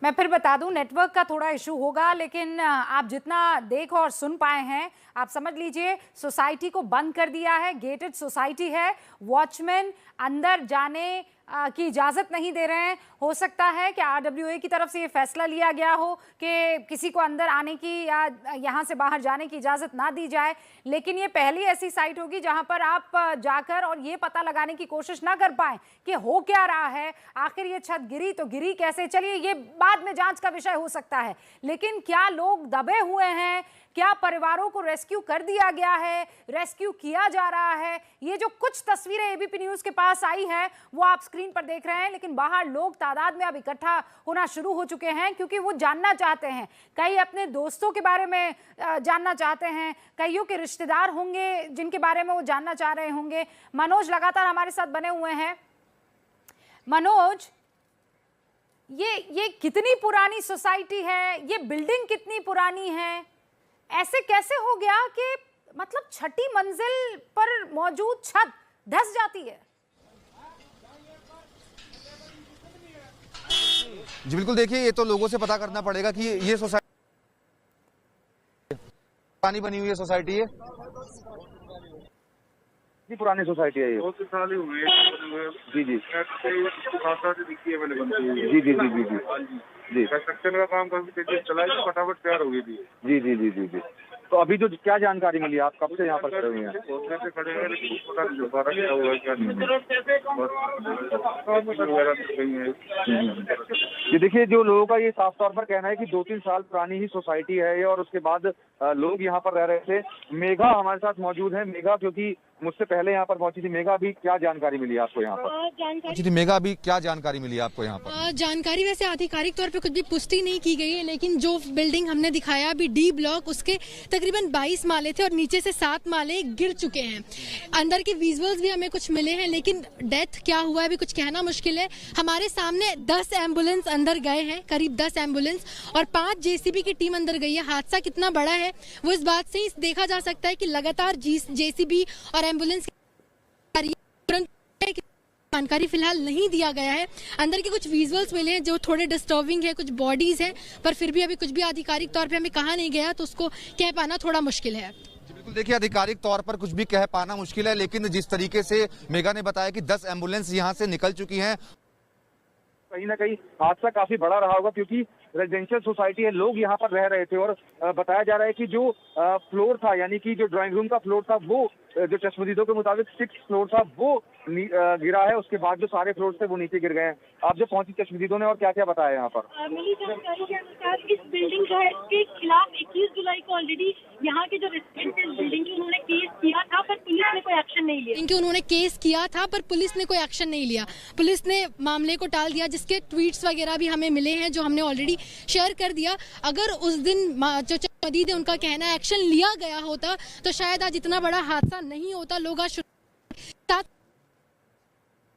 मैं फिर बता दूं, नेटवर्क का थोड़ा इशू होगा, लेकिन आप जितना देख और सुन पाए हैं आप समझ लीजिए सोसाइटी को बंद कर दिया है, गेटेड सोसाइटी है, वॉचमैन अंदर जाने की इजाज़त नहीं दे रहे हैं। हो सकता है कि RWA की तरफ से ये फैसला लिया गया हो कि किसी को अंदर आने की या यहाँ से बाहर जाने की इजाज़त ना दी जाए, लेकिन ये पहली ऐसी साइट होगी जहाँ पर आप जाकर और ये पता लगाने की कोशिश ना कर पाएँ कि हो क्या रहा है, आखिर ये छत गिरी तो गिरी कैसे। चलिए ये बाद में जांच का विषय हो सकता है, लेकिन क्या लोग दबे हुए हैं, क्या परिवारों को रेस्क्यू कर दिया गया है, रेस्क्यू किया जा रहा है, ये जो कुछ तस्वीरें ABP न्यूज़ के पास आई है वो आप स्क्रीन पर देख रहे हैं। लेकिन बाहर लोग तादाद में अब इकट्ठा होना शुरू हो चुके हैं क्योंकि वो जानना चाहते हैं, कई अपने दोस्तों के बारे में जानना चाहते हैं, कईयों के रिश्तेदार होंगे जिनके बारे में वो जानना चाह रहे होंगे। मनोज लगातार हमारे साथ बने हुए हैं। मनोज, ये कितनी पुरानी सोसाइटी है, ये बिल्डिंग कितनी पुरानी है, ऐसे कैसे हो गया कि मतलब छठी मंजिल पर मौजूद छत धस जाती है? जी बिल्कुल, देखिए ये तो लोगों से पता करना पड़ेगा कि ये सोसाइटी पुरानी बनी हुई है, सोसाइटी है जी, पुरानी सोसाइटी है ये। 2 साल ही हुए जी जी जी जी जी जी जी कंस्ट्रक्शन का काम काफी तेजी चला है, फटाफट तैयार हो गई थी। जी जी जी जी जी तो अभी जो क्या जानकारी मिली, आप कब से यहाँ पर खड़े हुए हैं? सोचने से खड़े हैं, लेकिन कुछ पता नहीं चल क्या हुआ है क्या नहीं। ये देखिए, जो लोगों का ये साफ तौर पर कहना है कि 2-3 साल पुरानी ही सोसाइटी है ये, और उसके बाद लोग यहाँ पर रह रहे थे। मेघा हमारे साथ मौजूद है। मेघा, क्योंकि मुझसे पहले यहाँ पर पहुंची थी। मेघा, अभी क्या जानकारी मिली आपको यहाँ पर? मेघा, अभी क्या जानकारी मिली आपको यहाँ पर? जानकारी वैसे आधिकारिक तौर पे कुछ भी पुष्टि नहीं की गई है, लेकिन जो बिल्डिंग हमने दिखाया अभी D ब्लॉक, उसके तकरीबन 22 माले थे और नीचे से 7 माले गिर चुके हैं। अंदर के विजुअल्स भी हमें कुछ मिले हैं, लेकिन डेथ क्या हुआ है अभी कुछ कहना मुश्किल है। हमारे सामने 10 एम्बुलेंस अंदर गए हैं, करीब 10 एम्बुलेंस, और 5 JCB की टीम अंदर गई है। हादसा कितना बड़ा है वो इस बात से ही देखा जा सकता है कि लगातार JCB और एम्बुलेंस जानकारी फिलहाल नहीं दिया गया है। अंदर के कुछ विजुअल्स मिले हैं जो थोड़े डिस्टर्बिंग है, कुछ बॉडीज हैं, पर फिर भी अभी कुछ भी आधिकारिक तौर पे हमें कहा नहीं गया, तो उसको कह पाना थोड़ा मुश्किल है। बिल्कुल, देखिए आधिकारिक तौर पर कुछ भी कह पाना मुश्किल है, लेकिन जिस तरीके से मेघा ने बताया कि 10 एम्बुलेंस यहाँ से निकल चुकी हैं, कहीं ना कहीं हादसा काफी बड़ा रहा होगा, क्योंकि रेजिडेंशियल सोसाइटी है, लोग यहाँ पर रह रहे थे। और बताया जा रहा है कि जो फ्लोर था, यानी कि जो ड्राइंग रूम का फ्लोर था, वो जो चश्मदीदों के मुताबिक 6 फ्लोर था, वो गिरा है। उसके बाद जो सारे फ्लोर थे वो नीचे गिर गए हैं। आप जो पहुंची चश्मदीदों ने और क्या क्या बताया यहाँ पर? मिली जानकारी के अनुसार इस बिल्डिंग जो है इसके खिलाफ 21 जुलाई को ऑलरेडी यहाँ के जो रेजिडेंट बिल्डिंग की उन्होंने केस किया था, पर पुलिस ने कोई एक्शन नहीं लिया। इनके उन्होंने केस किया था पर पुलिस ने कोई एक्शन नहीं लिया। पुलिस ने मामले को टाल दिया, जिसके ट्वीट्स वगैरह भी हमें मिले हैं जो हमने ऑलरेडी शेयर कर दिया। अगर उस दिन जो चश्मदीद है उनका कहना एक्शन लिया गया होता तो शायद आज इतना बड़ा हादसा नहीं होता। लोग आज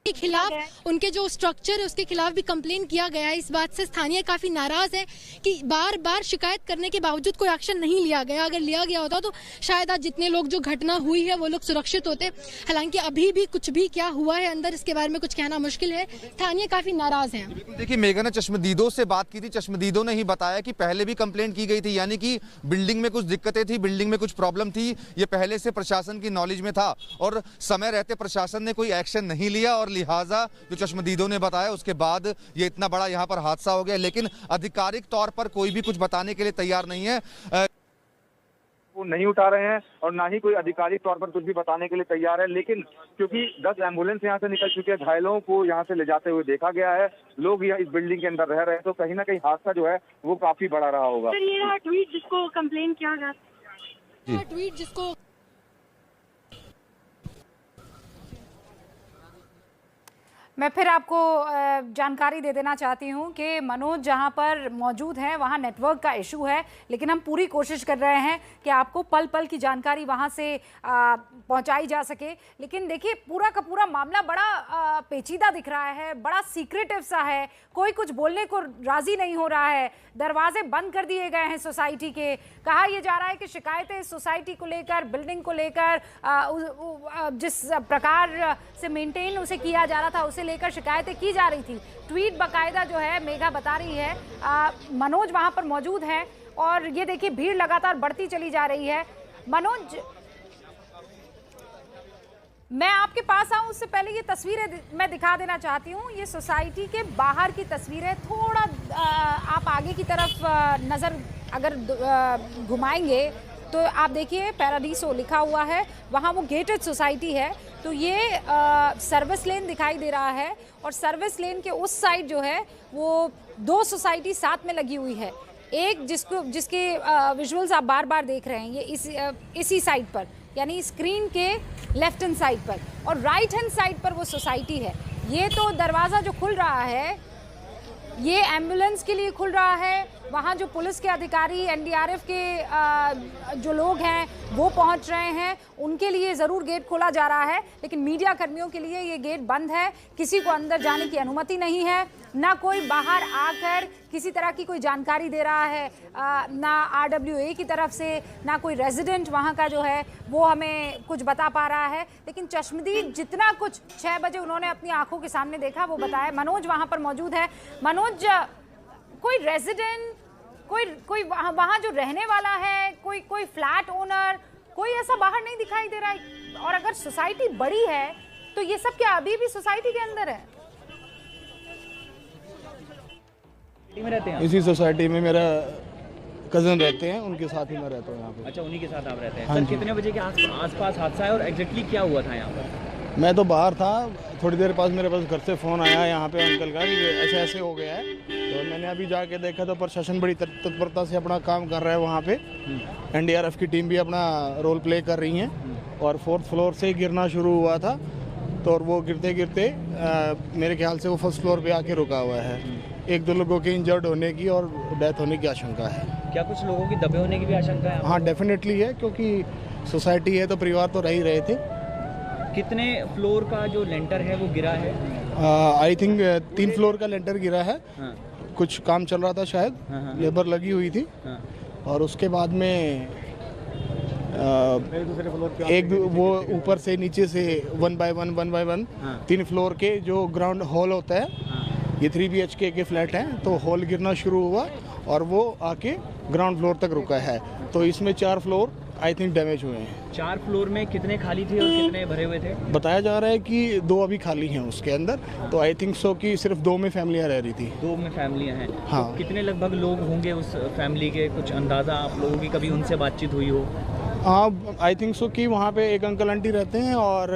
के खिलाफ, उनके जो स्ट्रक्चर है उसके खिलाफ भी कंप्लेन किया गया है। इस बात से स्थानीय काफी नाराज है कि बार बार शिकायत करने के बावजूद कोई एक्शन नहीं लिया गया। अगर लिया गया होता तो शायद आज जितने लोग जो घटना हुई है वो लोग सुरक्षित होते। हालांकि अभी भी कुछ भी क्या हुआ है अंदर इसके बारे में कुछ कहना मुश्किल है। स्थानीय काफी नाराज है। देखिए, मेघा ने चश्मदीदों से बात की थी। चश्मदीदों ने ही बताया कि पहले भी कंप्लेंट की गई थी, यानी कि बिल्डिंग में कुछ दिक्कतें थी, बिल्डिंग में कुछ प्रॉब्लम थी। ये पहले से प्रशासन की नॉलेज में था और समय रहते प्रशासन ने कोई एक्शन नहीं लिया और लिहाजा जो चश्मदीदों ने बताया उसके बाद ये इतना बड़ा यहाँ पर हादसा हो गया। लेकिन आधिकारिक तौर पर कोई भी कुछ बताने के लिए तैयार नहीं है। वो नहीं उठा रहे हैं और ना ही कोई आधिकारिक तौर पर कुछ भी बताने के लिए तैयार है। लेकिन क्योंकि 10 एम्बुलेंस यहाँ से निकल चुके हैं, घायलों को यहाँ से ले जाते हुए देखा गया है, लोग यहाँ इस बिल्डिंग के अंदर रह रहे हैं, तो कहीं ना कहीं हादसा जो है वो काफी बड़ा रहा होगा। सर, ये रहा ट्वीट जिसको कंप्लेन किया गया, ट्वीट जिसको मैं फिर आपको जानकारी दे देना चाहती हूं कि मनोज जहां पर मौजूद हैं वहां नेटवर्क का इशू है, लेकिन हम पूरी कोशिश कर रहे हैं कि आपको पल पल की जानकारी वहां से पहुंचाई जा सके। लेकिन देखिए, पूरा का पूरा मामला बड़ा पेचीदा दिख रहा है, बड़ा सीक्रेटिव सा है, कोई कुछ बोलने को राजी नहीं हो रहा है। दरवाजे बंद कर दिए गए हैं सोसाइटी के। कहा यह जा रहा है कि शिकायतें सोसाइटी को लेकर, बिल्डिंग को लेकर, जिस प्रकार से मेंटेन उसे किया जा रहा था उसे लेकर शिकायतें की जा रही थी। ट्वीट बाकायदा जो है मेघा बता रही है, मनोज वहां पर मौजूद है और ये देखिए भीड़ लगातार बढ़ती चली जा रही है। मनोज, मैं आपके पास आऊं उससे पहले ये तस्वीरें मैं दिखा देना चाहती हूँ। ये सोसाइटी के बाहर की तस्वीरें, थोड़ा आप आगे की तरफ नज़र अगर घुमाएंगे तो आप देखिए पैराडीसो लिखा हुआ है, वहाँ वो गेटेड सोसाइटी है। तो ये सर्विस लेन दिखाई दे रहा है और सर्विस लेन के उस साइड जो है वो 2 सोसाइटी साथ में लगी हुई है। एक जिसके विजुअल्स आप बार बार देख रहे हैं, ये इसी साइड पर, यानी स्क्रीन के लेफ्ट हैंड साइड पर, और राइट हैंड साइड पर वो सोसाइटी है। ये तो दरवाज़ा जो खुल रहा है ये एम्बुलेंस के लिए खुल रहा है। वहाँ जो पुलिस के अधिकारी, एनडीआरएफ के जो लोग हैं वो पहुँच रहे हैं, उनके लिए ज़रूर गेट खोला जा रहा है, लेकिन मीडिया कर्मियों के लिए ये गेट बंद है। किसी को अंदर जाने की अनुमति नहीं है, ना कोई बाहर आकर किसी तरह की कोई जानकारी दे रहा है, ना RWA की तरफ से, ना कोई रेजिडेंट वहाँ का जो है वो हमें कुछ बता पा रहा है। लेकिन चश्मदीद जितना कुछ 6 बजे उन्होंने अपनी आंखों के सामने देखा वो बताया। मनोज वहाँ पर मौजूद है। मनोज, कोई रेजिडेंट, कोई वहाँ जो रहने वाला है, कोई फ्लैट ओनर, कोई ऐसा बाहर नहीं दिखाई दे रहा है? और अगर सोसाइटी बड़ी है तो ये सब क्या अभी भी सोसाइटी के अंदर है? में रहते हैं? इसी सोसाइटी में मेरा कजन रहते हैं, उनके साथ ही मैं रहता हूँ यहाँ पे। अच्छा, उन्हीं के साथ आप रहते हैं। हाँ सर, जी। कितने बजे के आसपास हादसा है और एग्जैक्टली क्या हुआ था यहाँ पर? मैं तो बाहर था, थोड़ी देर बाद मेरे पास घर से फ़ोन आया यहाँ पे अंकल का कि ऐसे ऐसे हो गया है। तो मैंने अभी जाके देखा तो प्रशासन बड़ी तत्परता से अपना काम कर रहा है वहाँ पे। एनडीआरएफ की टीम भी अपना रोल प्ले कर रही है और 4th फ्लोर से गिरना शुरू हुआ था, तो और वो गिरते गिरते मेरे ख्याल से वो 1st फ्लोर पे आके रुका हुआ है। 1-2 लोगों के इंजर्ड होने की और डेथ होने की आशंका है। क्या कुछ लोगों की दबे होने की भी आशंका है? हाँ, डेफिनेटली है, क्योंकि सोसाइटी है तो परिवार तो रह ही रहे थे। कितने फ्लोर का जो लेंटर है वो गिरा है? आई थिंक 3 फ्लोर का लेंटर गिरा है। हाँ। कुछ काम चल रहा था शायद, हाँ। लेबर लगी हुई थी। हाँ। और उसके बाद में एक वो ऊपर से नीचे से 1 बाय 1 3 फ्लोर के जो ग्राउंड हॉल होता है, ये 3 BHK के फ्लैट हैं, तो हॉल गिरना शुरू हुआ और वो आके ग्राउंड फ्लोर तक रुका है। तो इसमें 4 फ्लोर आई थिंक डैमेज हुए हैं। 4 फ्लोर में कितने खाली थे और कितने भरे हुए थे? बताया जा रहा है कि 2 अभी खाली हैं उसके अंदर, तो आई थिंक सो कि सिर्फ 2 में फैमिलियाँ रह रही थी। 2 में फैमिलियाँ हैं? हाँ। तो कितने लगभग लोग होंगे उस फैमिली के? कुछ अंदाज़ा आप लोगों की कभी उनसे बातचीत हुई हो? हाँ, आई थिंक सो कि वहाँ पे एक अंकल आंटी रहते हैं और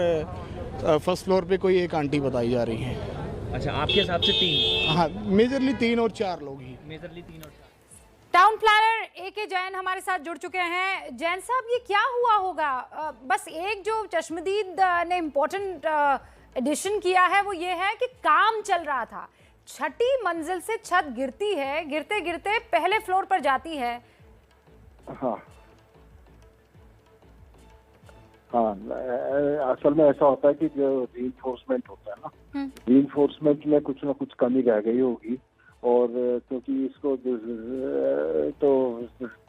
1st फ्लोर पे कोई एक आंटी बताई जा रही है। अच्छा, आपके हिसाब से 3? हाँ, मेजरली 3 और 4 लोग ही। मेजरली 3 और 4। टाउन प्लानर AK जैन हमारे साथ जुड़ चुके हैं। जैन साहब, ये क्या हुआ होगा? बस एक जो चश्मदीद ने इम्पोर्टेंट एडिशन किया है वो ये है कि काम चल रहा था, 6ठी मंजिल से छत गिरती है, गिरते गिरते पहले फ्लोर पर जाती है। हाँ हाँ, असल में ऐसा होता है कि जो रीइंफोर्समेंट होता है ना, रीइंफोर्समेंट में कुछ ना कुछ कमी रह गई होगी, और क्योंकि इसको तो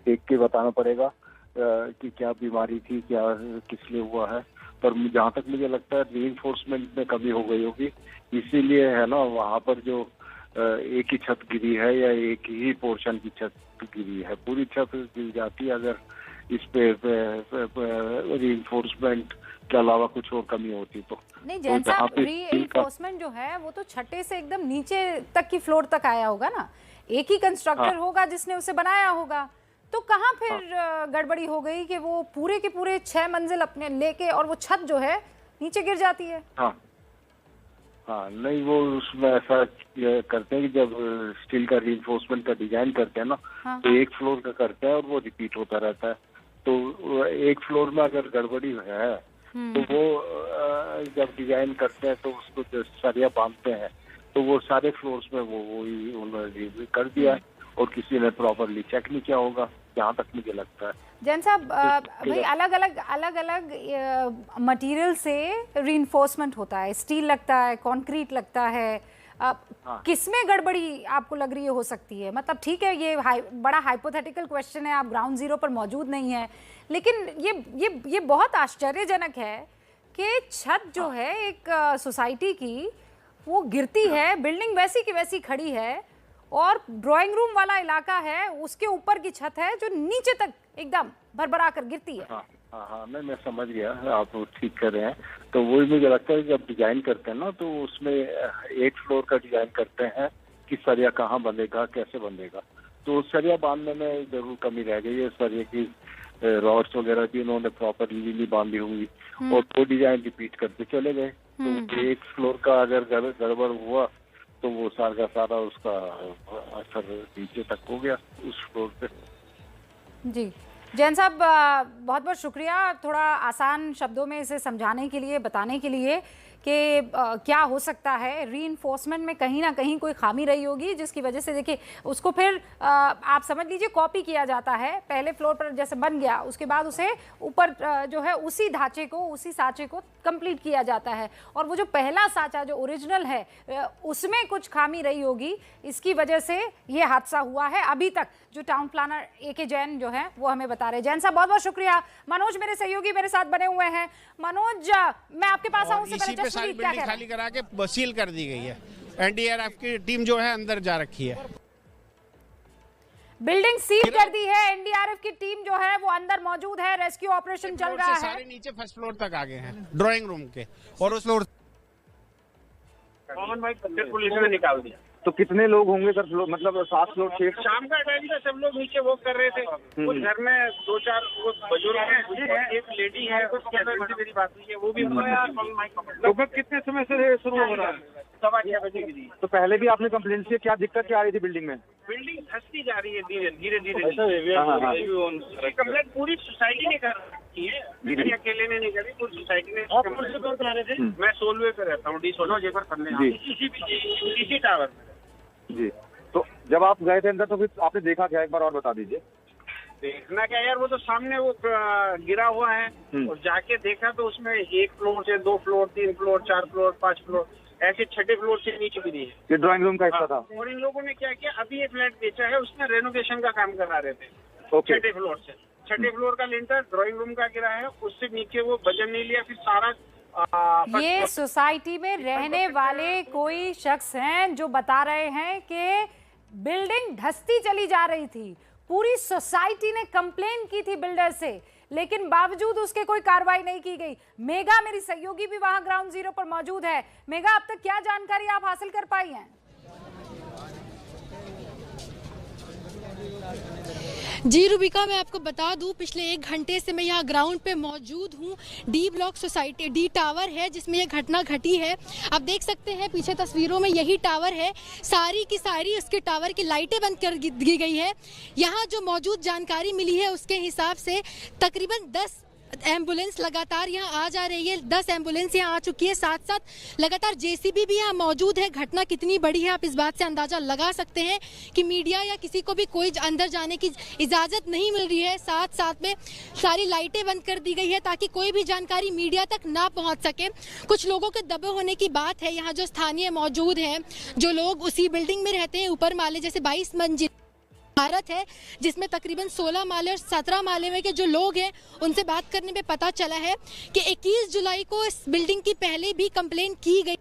देख के बताना पड़ेगा कि क्या बीमारी थी, क्या किस लिए हुआ है। पर जहाँ तक मुझे लगता है रीइंफोर्समेंट में कमी हो गई होगी, इसीलिए है ना वहाँ पर जो एक ही छत गिरी है या एक ही पोर्शन की छत गिरी है। पूरी छत गिर जाती है अगर इस पे रीइंफोर्समेंट के अलावा कुछ और कमी होती तो। नहीं जैन साहब, रीइंफोर्समेंट जो है वो तो छठे से एकदम नीचे तक की फ्लोर तक आया होगा ना, एक ही कंस्ट्रक्टर होगा जिसने उसे बनाया होगा, तो कहाँ फिर गड़बड़ी हो गई कि वो पूरे के पूरे 6 मंजिल अपने लेके और वो छत जो है नीचे गिर जाती है? हाँ, नहीं वो उसमें ऐसा करते हैं कि जब स्टील का रीइंफोर्समेंट का डिजाइन करते हैं ना, तो एक फ्लोर का करते हैं और वो रिपीट होता रहता है। तो एक फ्लोर में अगर गड़बड़ी है तो वो जब डिजाइन करते हैं तो उसको जो सरिया बांधते हैं तो वो सारे फ्लोर्स में वो उन्होंने कर दिया है और किसी ने प्रॉपरली चेक नहीं किया होगा, जहाँ तक मुझे लगता है। जैन साहब, भाई अलग अलग मटेरियल से रीइंफोर्समेंट होता है, स्टील लगता है, कंक्रीट लगता है, किसमें गड़बड़ी आपको लग रही है हो सकती है? मतलब ठीक है, ये बड़ा हाइपोथेटिकल क्वेश्चन है, आप ग्राउंड जीरो पर मौजूद नहीं है, लेकिन ये बहुत आश्चर्यजनक है कि छत जो है एक सोसाइटी की वो गिरती है, बिल्डिंग वैसी की वैसी खड़ी है और ड्राइंग रूम वाला इलाका है, उसके ऊपर की छत है जो नीचे तक एकदम भरभरा कर गिरती है। हाँ, मैं समझ गया, आप ठीक कर रहे हैं। तो वही मुझे लगता है जब डिजाइन करते हैं ना तो उसमें एक फ्लोर का डिजाइन करते हैं कि सरिया कहाँ बंधेगा, कैसे बंधेगा। तो सरिया बांधने में जरूर कमी रह गई है, सरिया की रॉड्स वगैरह भी उन्होंने प्रॉपरली नहीं बांधी हुई और वो डिजाइन रिपीट करते चले गए। तो एक फ्लोर का अगर गड़बड़ हुआ तो वो सारा उसका असर नीचे तक हो गया उस फ्लोर पे। जी जैन साहब, बहुत बहुत शुक्रिया थोड़ा आसान शब्दों में इसे समझाने के लिए, बताने के लिए कि क्या हो सकता है। रीइंफोर्समेंट में कहीं ना कहीं कोई खामी रही होगी जिसकी वजह से देखिए उसको फिर आप समझ लीजिए कॉपी किया जाता है। पहले फ्लोर पर जैसे बन गया उसके बाद उसे ऊपर जो है उसी ढांचे को, उसी सांचे को कंप्लीट किया जाता है, और वो जो पहला सांचा जो ओरिजिनल है उसमें कुछ खामी रही होगी, इसकी वजह से ये हादसा हुआ है। अभी तक जो टाउन प्लानर AK जैन जो है वो हमें बता रहे। जैन साहब बहुत बहुत शुक्रिया। मनोज मेरे सहयोगी मेरे साथ बने हुए हैं। मनोज, मैं आपके पास आऊं उससे पहले सारी बिल्डिंग खाली करा के सील कर दी गई है। NDRF की टीम जो है अंदर जा रखी है, बिल्डिंग सील कर दी है, NDRF की टीम जो है वो अंदर मौजूद है, रेस्क्यू ऑपरेशन चल रहा है। सारे नीचे फर्स्ट फ्लोर तक आ गए हैं ड्राइंग रूम के, और उस फ्लोर कॉमन बाइक पुलिस ने निकाल दिया। तो कितने लोग होंगे सर? मतलब 7 फ्लोर 6? शाम का टाइम था, सब लोग नीचे वॉक कर रहे थे। कुछ घर में 2-4 बुजुर्ग हैं, एक लेडी है, मेरी बात हुई है, वो भी। लगभग कितने समय से शुरू हो रहा है? 6:15 बजे की दी। तो पहले भी आपने कंप्लेंट किया, क्या दिक्कत क्या आ रही थी बिल्डिंग में? बिल्डिंग धंसती जा रही है धीरे धीरे। कंप्लेंट पूरी सोसाइटी ने कर रखी है, मेरी अकेले ने नहीं करी, पूरी सोसाइटी ने। आप कौन से फ्लोर पे रह रहे थे? मैं 16वें पे रहता हूँ, D16 जेकर करने इसी टावर में। जी, तो जब आप गए थे अंदर तो फिर आपने देखा क्या, एक बार और बता दीजिए। देखना क्या यार, वो तो सामने वो गिरा हुआ है, और जाके देखा तो उसमें 1 फ्लोर से 2 फ्लोर 3 फ्लोर 4 फ्लोर 5 फ्लोर ऐसे 6ठे फ्लोर से नीचे गिरी है। ये ड्राइंग रूम का हिस्सा था। और इन लोगों ने क्या किया, अभी ये फ्लैट बेचा है, उसमें रेनोवेशन का काम करा रहे थे। 6ठे फ्लोर से 6ठे फ्लोर का लिंटर ड्राइंग रूम का गिरा है, उससे नीचे वो वजन नहीं लिया, फिर सारा ये सोसाइटी में रहने वाले कोई शख्स हैं जो बता रहे हैं कि बिल्डिंग धंसती चली जा रही थी। पूरी सोसाइटी ने कंप्लेन की थी बिल्डर से, लेकिन बावजूद उसके कोई कार्रवाई नहीं की गई। मेगा मेरी सहयोगी भी वहां ग्राउंड जीरो पर मौजूद है। मेगा, अब तक क्या जानकारी आप हासिल कर पाई हैं? जी रूबिका, मैं आपको बता दूं, पिछले 1 घंटे से मैं यहाँ ग्राउंड पे मौजूद हूँ। D block society D tower है जिसमें यह घटना घटी है। आप देख सकते हैं पीछे तस्वीरों में यही टावर है, सारी की सारी उसके टावर की लाइटें बंद कर दी गई है। यहाँ जो मौजूद जानकारी मिली है उसके हिसाब से तकरीबन 10 एम्बुलेंस लगातार यहाँ आ जा रही है, 10 एम्बुलेंस यहाँ आ चुकी है, साथ साथ लगातार जेसीबी भी यहाँ मौजूद है। घटना कितनी बड़ी है आप इस बात से अंदाजा लगा सकते हैं कि मीडिया या किसी को भी कोई अंदर जाने की इजाज़त नहीं मिल रही है। साथ साथ में सारी लाइटें बंद कर दी गई है ताकि कोई भी जानकारी मीडिया तक ना पहुँच सके। कुछ लोगों के दबे होने की बात है। यहाँ जो स्थानीय मौजूद हैं, जो लोग उसी बिल्डिंग में रहते हैं, ऊपर माले जैसे 22 मंजिल इमारत है जिसमें तकरीबन 16 माले और 17 माले में के जो लोग हैं उनसे बात करने पे पता चला है कि 21 जुलाई को इस बिल्डिंग की पहले भी कंप्लेन की गई,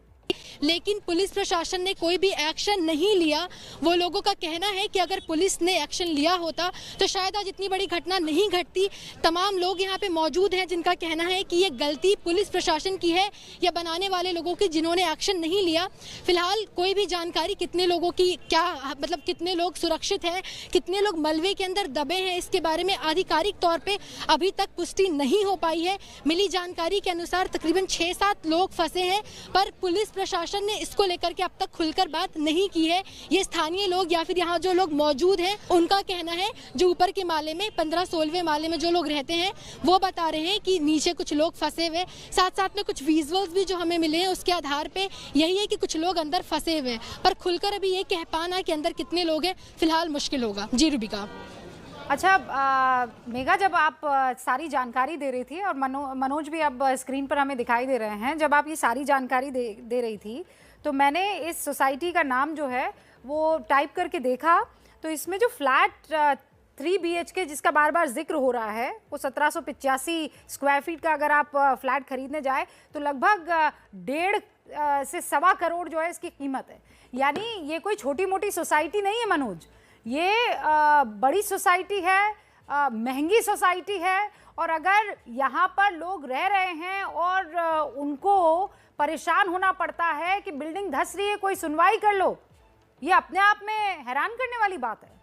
लेकिन पुलिस प्रशासन ने कोई भी एक्शन नहीं लिया। वो लोगों का कहना है कि अगर पुलिस ने एक्शन लिया होता तो शायद आज इतनी बड़ी घटना नहीं घटती। तमाम लोग यहाँ पे मौजूद हैं जिनका कहना है कि ये गलती पुलिस प्रशासन की है या बनाने वाले लोगों की जिन्होंने एक्शन नहीं लिया। फिलहाल कोई भी जानकारी कितने लोगों की क्या मतलब कितने लोग सुरक्षित हैं, कितने लोग मलबे के अंदर दबे हैं, इसके बारे में आधिकारिक तौर पर अभी तक पुष्टि नहीं हो पाई है। मिली जानकारी के अनुसार तकरीबन 6-7 लोग फंसे हैं, पर पुलिस प्रशासन ने इसको लेकर के अब तक खुलकर बात नहीं की है। ये स्थानीय लोग या फिर यहाँ जो लोग मौजूद हैं उनका कहना है। जो ऊपर के माले में 15-16वें माले में जो लोग रहते हैं वो बता रहे हैं कि नीचे कुछ लोग फंसे हुए। साथ साथ में कुछ विजुअल्स भी जो हमें मिले हैं उसके आधार पे यही है कि कुछ लोग अंदर फंसे हुए हैं, पर खुलकर अभी ये कह पाना कि अंदर कितने लोग हैं फिलहाल मुश्किल होगा। जी रूबिका। अच्छा मेघा, जब आप सारी जानकारी दे रही थी और मनोज भी अब स्क्रीन पर हमें दिखाई दे रहे हैं, जब आप ये सारी जानकारी दे रही थी तो मैंने इस सोसाइटी का नाम जो है वो टाइप करके देखा, तो इसमें जो फ्लैट 3 BHK जिसका बार बार जिक्र हो रहा है वो 1785 स्क्वायर फीट का अगर आप फ्लैट खरीदने जाए तो लगभग 1.5 से 1.25 करोड़ जो है इसकी कीमत है। यानी ये कोई छोटी मोटी सोसाइटी नहीं है मनोज, ये बड़ी सोसाइटी है, महंगी सोसाइटी है। और अगर यहाँ पर लोग रह रहे हैं और उनको परेशान होना पड़ता है कि बिल्डिंग धंस रही है, कोई सुनवाई कर लो, ये अपने आप में हैरान करने वाली बात है।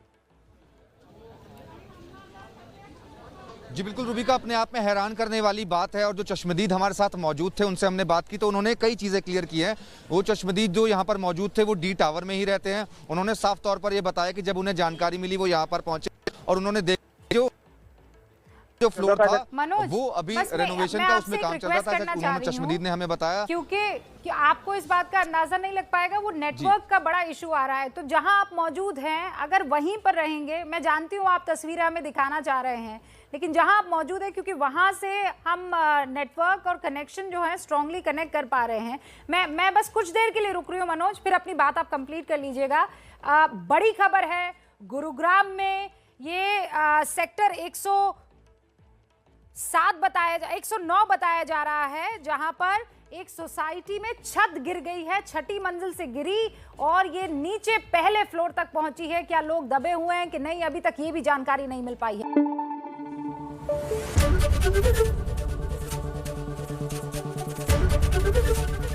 जी बिल्कुल रूबिका, अपने आप में हैरान करने वाली बात है। और जो चश्मदीद हमारे साथ मौजूद थे उनसे हमने बात की तो उन्होंने कई चीज़ें क्लियर की हैं। वो चश्मदीद जो यहाँ पर मौजूद थे वो डी टावर में ही रहते हैं। उन्होंने साफ तौर पर यह बताया कि जब उन्हें जानकारी मिली वो यहाँ पर पहुंचे और उन्होंने देखा जो फ्लोर था वो अभी रेनोवेशन का उसमें काम चल रहा था, उन्होंने चश्मदीद ने हमें बताया। क्योंकि आपको इस बात का अंदाजा नहीं लग पाएगा, वो नेटवर्क का बड़ा इशू आ रहा है। तो जहां आप मौजूद हैं अगर वहीं पर रहेंगे, मैं जानती हूँ आप तस्वीरें हमें दिखाना चाह रहे हैं, लेकिन जहां आप मौजूद हैं क्योंकि वहां से हम नेटवर्क और कनेक्शन जो है स्ट्रांगली कनेक्ट कर पा रहे हैं। मैं बस कुछ देर के लिए रुक रही हूँ मनोज, फिर अपनी बात आप कंप्लीट कर लीजिएगा। बड़ी खबर है, गुरुग्राम में ये सेक्टर 109 बताया जा रहा है, जहां पर एक सोसाइटी में छत गिर गई है, 6ठी मंजिल से गिरी और ये नीचे पहले फ्लोर तक पहुंची है। क्या लोग दबे हुए हैं कि नहीं, अभी तक ये भी जानकारी नहीं मिल पाई है।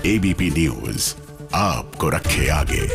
ABP न्यूज आपको रखे आगे।